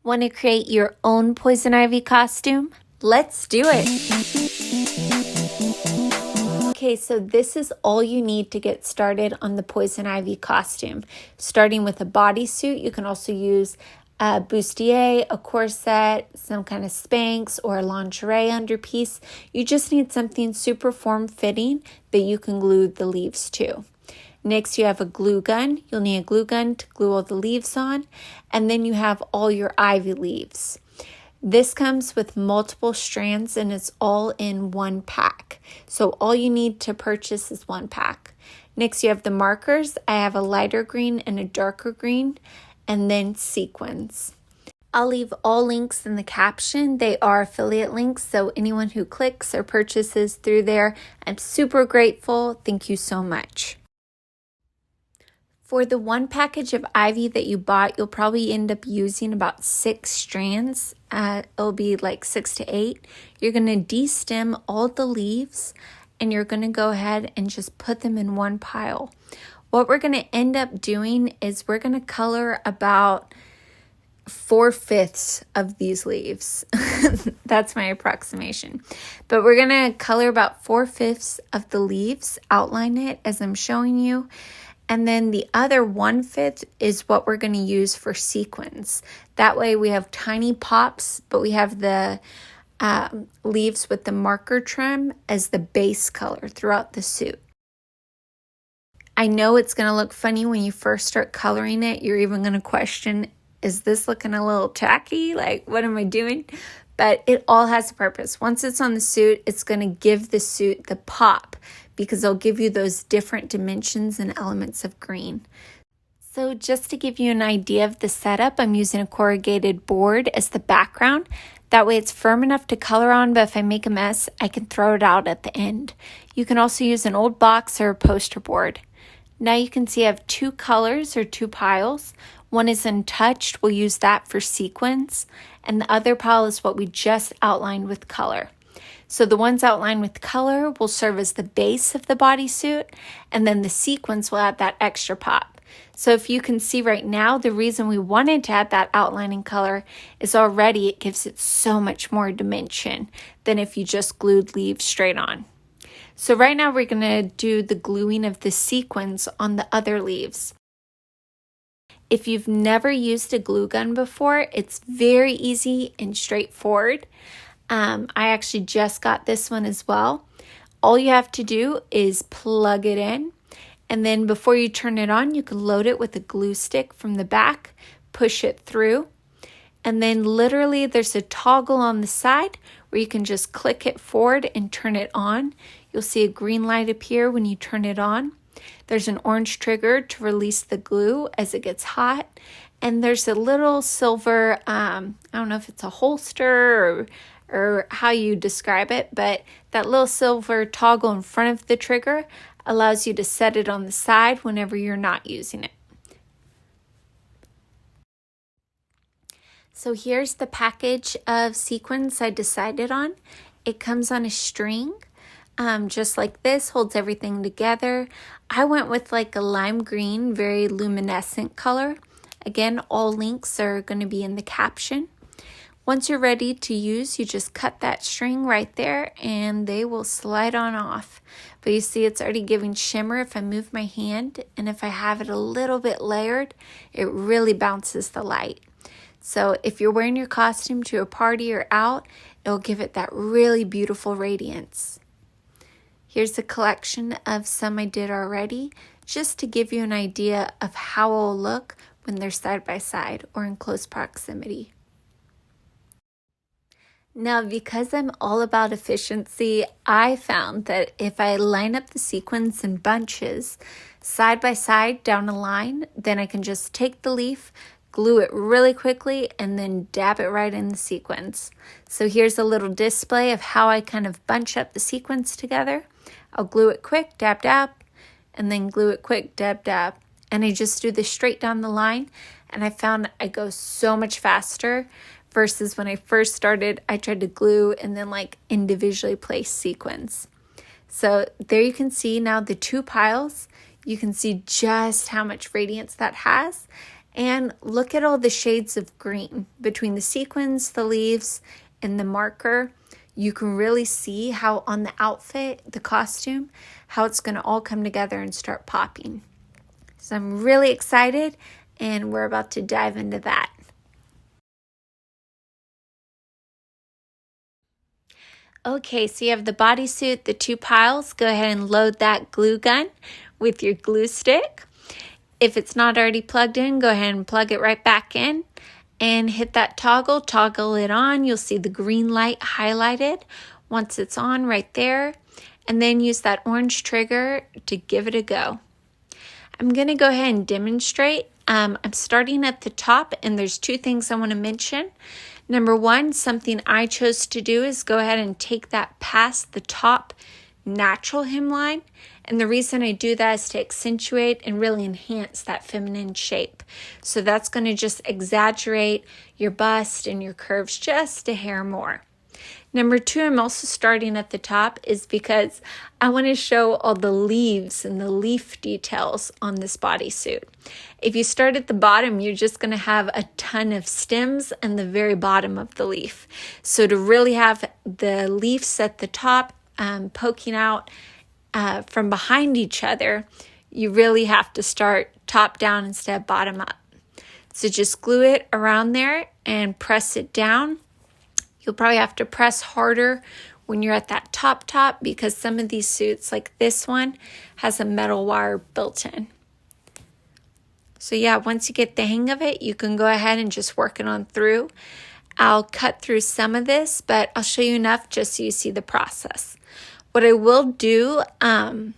Want to create your own Poison Ivy costume? Let's do it! Okay, so this is all you need to get started on the Poison Ivy costume. Starting with a bodysuit, you can also use a bustier, a corset, some kind of Spanx, or a lingerie underpiece. You just need something super form-fitting that you can glue the leaves to. Next, you have a glue gun. You'll need a glue gun to glue all the leaves on. And then you have all your ivy leaves. This comes with multiple strands and it's all in one pack. So all you need to purchase is one pack. Next, you have the markers. I have a lighter green and a darker green, and then sequins. I'll leave all links in the caption. They are affiliate links, so anyone who clicks or purchases through there, I'm super grateful. Thank you so much. For the one package of ivy that you bought, you'll probably end up using about 6 strands. It'll be like 6 to 8. You're going to de-stem all the leaves and you're going to go ahead and just put them in one pile. What we're going to end up doing is we're going to color about 4/5 of these leaves. That's my approximation. But we're going to color about 4/5 of the leaves, outline it as I'm showing you. And then the other 1/5 is what we're going to use for sequins. That way we have tiny pops, but we have the leaves with the marker trim as the base color throughout the suit. I know it's going to look funny when you first start coloring it. You're even going to question, is this looking a little tacky? Like, what am I doing? But it all has a purpose. Once it's on the suit, it's going to give the suit the pop because it'll give you those different dimensions and elements of green. So just to give you an idea of the setup, I'm using a corrugated board as the background. That way it's firm enough to color on, but if I make a mess, I can throw it out at the end. You can also use an old box or a poster board. Now you can see I have 2 colors or 2 piles. One is untouched, we'll use that for sequins, and the other pile is what we just outlined with color. So the ones outlined with color will serve as the base of the bodysuit, and then the sequins will add that extra pop. So if you can see right now, the reason we wanted to add that outlining color is already it gives it so much more dimension than if you just glued leaves straight on. So right now we're going to do the gluing of the sequins on the other leaves. If you've never used a glue gun before, it's very easy and straightforward. I actually just got this one as well. All you have to do is plug it in, and then before you turn it on, you can load it with a glue stick from the back, push it through, and then literally there's a toggle on the side where you can just click it forward and turn it on. You'll see a green light appear when you turn it on. There's an orange trigger to release the glue as it gets hot. And there's a little silver, I don't know if it's a holster or how you describe it, but that little silver toggle in front of the trigger allows you to set it on the side whenever you're not using it. So here's the package of sequins I decided on. It comes on a string. Just like this, holds everything together. I went with like a lime green, very luminescent color. Again, all links are going to be in the caption. Once you're ready to use, you just cut that string right there and they will slide on off. But you see it's already giving shimmer if I move my hand, and if I have it a little bit layered, it really bounces the light. So if you're wearing your costume to a party or out, it'll give it that really beautiful radiance. Here's a collection of some I did already, just to give you an idea of how it'll look when they're side by side or in close proximity. Now, because I'm all about efficiency, I found that if I line up the sequins in bunches, side by side down a line, then I can just take the leaf, glue it really quickly, and then dab it right in the sequins. So here's a little display of how I kind of bunch up the sequins together. I'll glue it quick, dab, dab, and then glue it quick, dab, dab. And I just do this straight down the line, and I found I go so much faster versus when I first started, I tried to glue and then like individually place sequins. So there you can see now the 2 piles. You can see just how much radiance that has. And look at all the shades of green between the sequins, the leaves, and the marker. You can really see how on the outfit, the costume, how it's going to all come together and start popping. So I'm really excited, and we're about to dive into that. Okay, so you have the bodysuit, the 2 piles. Go ahead and load that glue gun with your glue stick. If it's not already plugged in, go ahead and plug it right back in and hit that toggle it on. You'll see the green light highlighted once it's on right there. And then use that orange trigger to give it a go. I'm going to go ahead and demonstrate. I'm starting at the top, and there's 2 things I want to mention. Number 1, something I chose to do is go ahead and take that past the top natural hemline. And the reason I do that is to accentuate and really enhance that feminine shape. So that's going to just exaggerate your bust and your curves just a hair more. Number 2, I'm also starting at the top is because I want to show all the leaves and the leaf details on this bodysuit. If you start at the bottom, you're just going to have a ton of stems and the very bottom of the leaf. So to really have the leaves at the top poking out from behind each other, you really have to start top down instead of bottom up. So just glue it around there and press it down. You'll probably have to press harder when you're at that top because some of these suits, like this one, has a metal wire built in. So yeah, once you get the hang of it, you can go ahead and just work it on through. I'll cut through some of this, but I'll show you enough just so you see the process. What I will do, and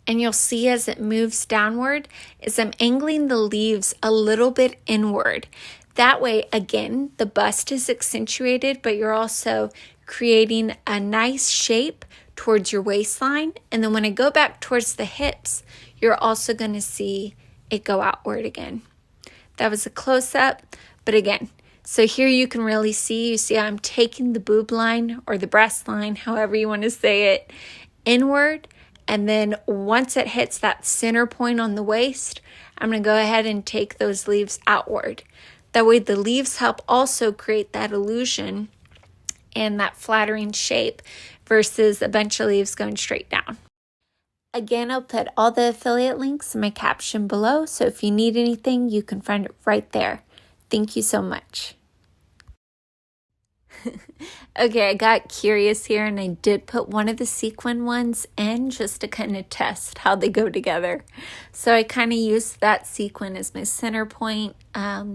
you'll see as it moves downward, is I'm angling the leaves a little bit inward. That way, again, the bust is accentuated, but you're also creating a nice shape towards your waistline. And then when I go back towards the hips, you're also going to see it go outward again. That was a close-up, but again, so here you can really see, I'm taking the boob line or the breast line, however you want to say it, inward. And then once it hits that center point on the waist, I'm going to go ahead and take those leaves outward. That way the leaves help also create that illusion and that flattering shape versus a bunch of leaves going straight down. Again, I'll put all the affiliate links in my caption below, so if you need anything, you can find it right there. Thank you so much. Okay, I got curious here and I did put one of the sequin ones in just to kind of test how they go together. So I kind of used that sequin as my center point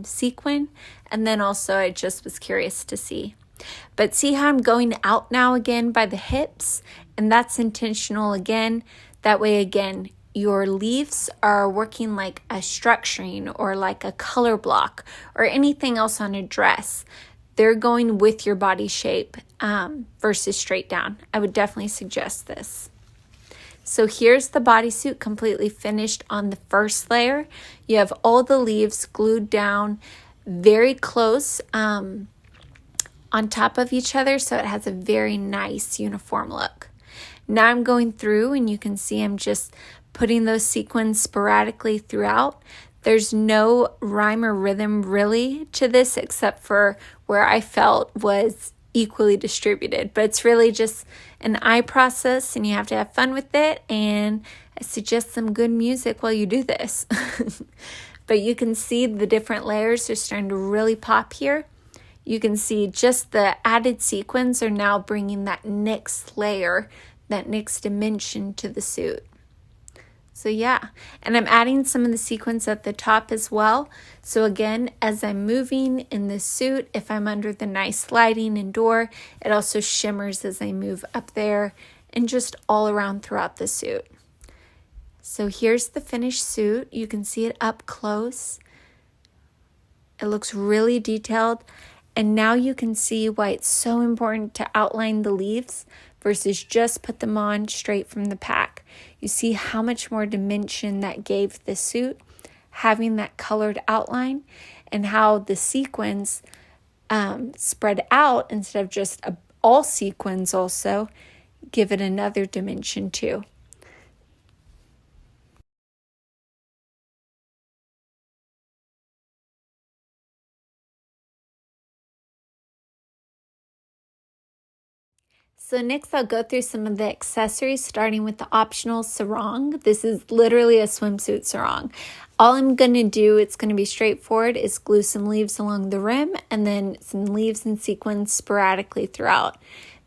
sequin, and then also I just was curious to see. But see how I'm going out now again by the hips, and that's intentional again. That way again, your leaves are working like a structuring or like a color block or anything else on a dress. They're going with your body shape versus straight down. I would definitely suggest this. So here's the bodysuit completely finished on the first layer. You have all the leaves glued down very close on top of each other, so it has a very nice uniform look. Now I'm going through and you can see I'm just putting those sequins sporadically throughout. There's no rhyme or rhythm really to this except for where I felt was equally distributed. But it's really just an eye process and you have to have fun with it. And I suggest some good music while you do this. But you can see the different layers are starting to really pop here. You can see just the added sequins are now bringing that next layer, that next dimension to the suit. So yeah, and I'm adding some of the sequins at the top as well. So again, as I'm moving in this suit, if I'm under the nice lighting and door, it also shimmers as I move up there and just all around throughout the suit. So here's the finished suit. You can see it up close. It looks really detailed. And now you can see why it's so important to outline the leaves versus just put them on straight from the pack. You see how much more dimension that gave the suit, having that colored outline, and how the sequins spread out instead of just all sequins also give it another dimension too. So next I'll go through some of the accessories, starting with the optional sarong. This is literally a swimsuit sarong. All I'm going to do, it's going to be straightforward, is glue some leaves along the rim and then some leaves and sequins sporadically throughout.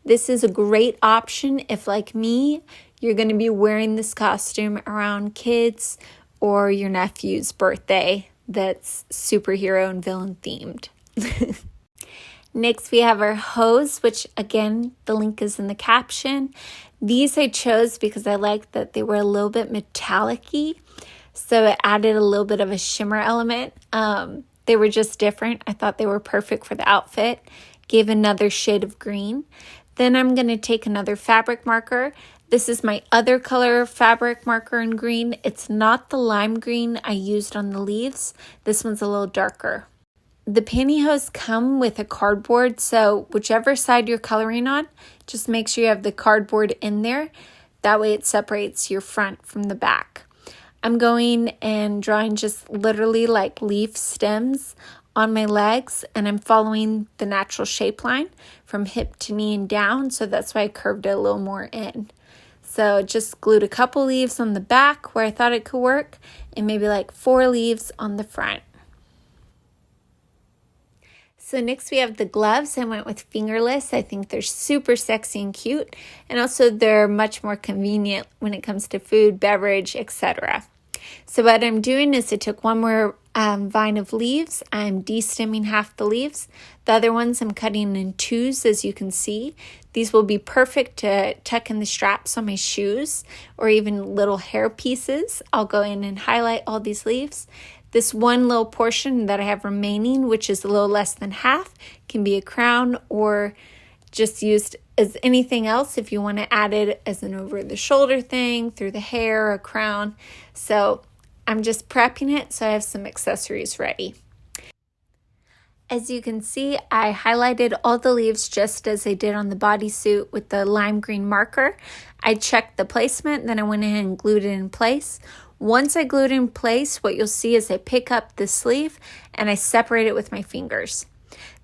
This is a great option if, like me, you're going to be wearing this costume around kids or your nephew's birthday that's superhero and villain themed. Next, we have our hose, which again, the link is in the caption. These I chose because I liked that they were a little bit metallic-y, so it added a little bit of a shimmer element. They were just different. I thought they were perfect for the outfit. Gave another shade of green. Then I'm going to take another fabric marker. This is my other color fabric marker in green. It's not the lime green I used on the leaves. This one's a little darker. The pantyhose come with a cardboard, so whichever side you're coloring on, just make sure you have the cardboard in there. That way it separates your front from the back. I'm going and drawing just literally like leaf stems on my legs, and I'm following the natural shape line from hip to knee and down, so that's why I curved it a little more in. So just glued a couple leaves on the back where I thought it could work, and maybe like 4 leaves on the front. So next we have the gloves. I went with fingerless. I think they're super sexy and cute, and also they're much more convenient when it comes to food, beverage, etc. So what I'm doing is I took one more vine of leaves. I'm de-stemming half the leaves. The other ones I'm cutting in 2s, as you can see. These will be perfect to tuck in the straps on my shoes or even little hair pieces. I'll go in and highlight all these leaves. This one little portion that I have remaining, which is a little less than half, can be a crown or just used as anything else if you want to add it as an over-the-shoulder thing, through the hair, a crown. So I'm just prepping it so I have some accessories ready. As you can see, I highlighted all the leaves just as I did on the bodysuit with the lime green marker. I checked the placement, then I went ahead and glued it in place. Once I glued it in place, what you'll see is I pick up the sleeve and I separate it with my fingers.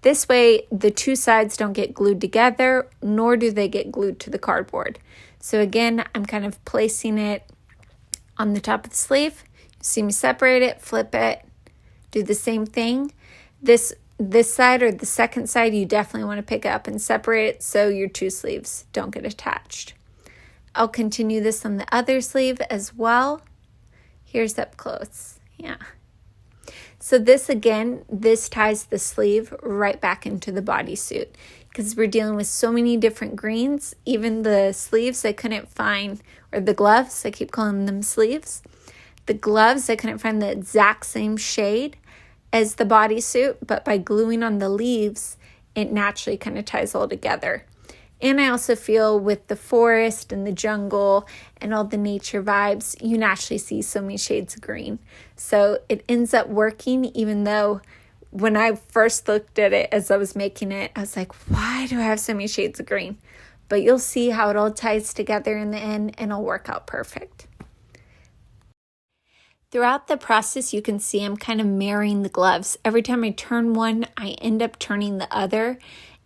This way, the 2 sides don't get glued together, nor do they get glued to the cardboard. So again, I'm kind of placing it on the top of the sleeve. You see me separate it, flip it, do the same thing. This side or the second side, you definitely want to pick up and separate it so your 2 sleeves don't get attached. I'll continue this on the other sleeve as well. Here's up close. Yeah. So this again, this ties the sleeve right back into the bodysuit because we're dealing with so many different greens. Even the sleeves I couldn't find, or the gloves, I keep calling them sleeves. The gloves, I couldn't find the exact same shade as the bodysuit, but by gluing on the leaves, it naturally kind of ties all together. And I also feel with the forest and the jungle and all the nature vibes, you naturally see so many shades of green. So it ends up working, even though when I first looked at it as I was making it, I was like, why do I have so many shades of green? But you'll see how it all ties together in the end and it'll work out perfect. Throughout the process, you can see I'm kind of marrying the gloves. Every time I turn one, I end up turning the other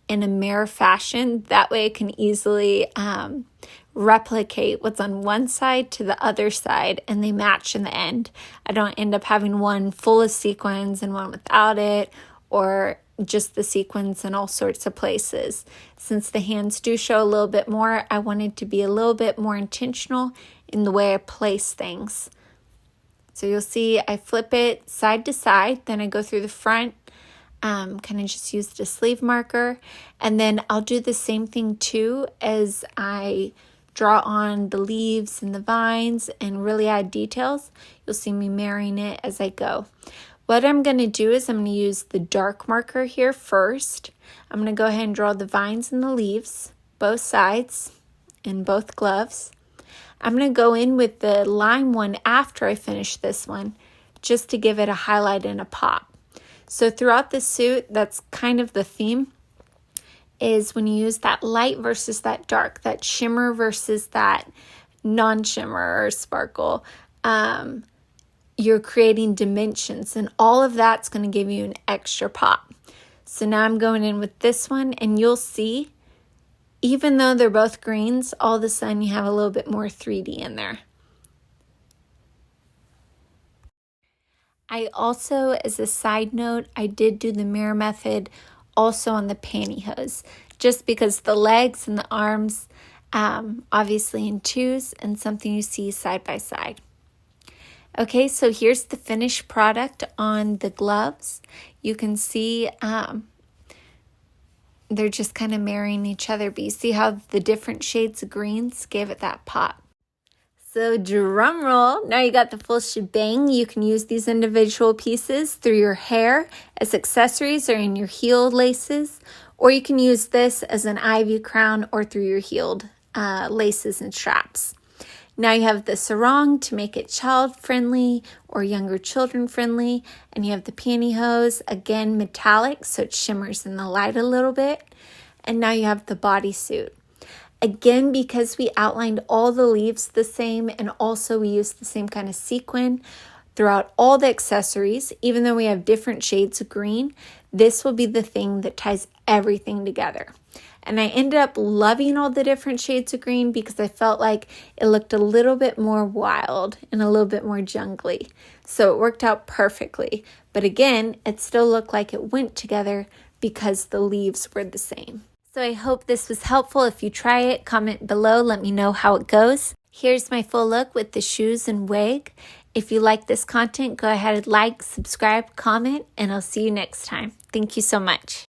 in a mirror fashion. That way I can easily replicate what's on one side to the other side and they match in the end. I don't end up having one full of sequins and one without it, or just the sequins in all sorts of places. Since the hands do show a little bit more, I wanted to be a little bit more intentional in the way I place things. So you'll see I flip it side to side, then I go through the front, kind of just used a sleeve marker, and then I'll do the same thing too as I draw on the leaves and the vines and really add details. You'll see me marrying it as I go. What I'm going to do is I'm going to use the dark marker here first. I'm going to go ahead and draw the vines and the leaves, both sides, in both gloves. I'm going to go in with the lime one after I finish this one, just to give it a highlight and a pop. So throughout the suit, that's kind of the theme, is when you use that light versus that dark, that shimmer versus that non-shimmer or sparkle, you're creating dimensions, and all of that's going to give you an extra pop. So now I'm going in with this one, and you'll see even though they're both greens, all of a sudden you have a little bit more 3D in there. I also, as a side note, I did do the mirror method also on the pantyhose, just because the legs and the arms, obviously in twos, and something you see side by side. Okay, so here's the finished product on the gloves. You can see they're just kind of marrying each other, but you see how the different shades of greens gave it that pop. So drum roll, now you got the full shebang. You can use these individual pieces through your hair as accessories or in your heel laces, or you can use this as an ivy crown or through your heeled laces and straps. Now you have the sarong to make it child-friendly or younger children-friendly, and you have the pantyhose, again metallic, so it shimmers in the light a little bit, and now you have the bodysuit. Again, because we outlined all the leaves the same and also we used the same kind of sequin throughout all the accessories, even though we have different shades of green, this will be the thing that ties everything together. And I ended up loving all the different shades of green because I felt like it looked a little bit more wild and a little bit more jungly. So it worked out perfectly. But again, it still looked like it went together because the leaves were the same. So I hope this was helpful. If you try it, comment below. Let me know how it goes. Here's my full look with the shoes and wig. If you like this content, go ahead and like, subscribe, comment, and I'll see you next time. Thank you so much.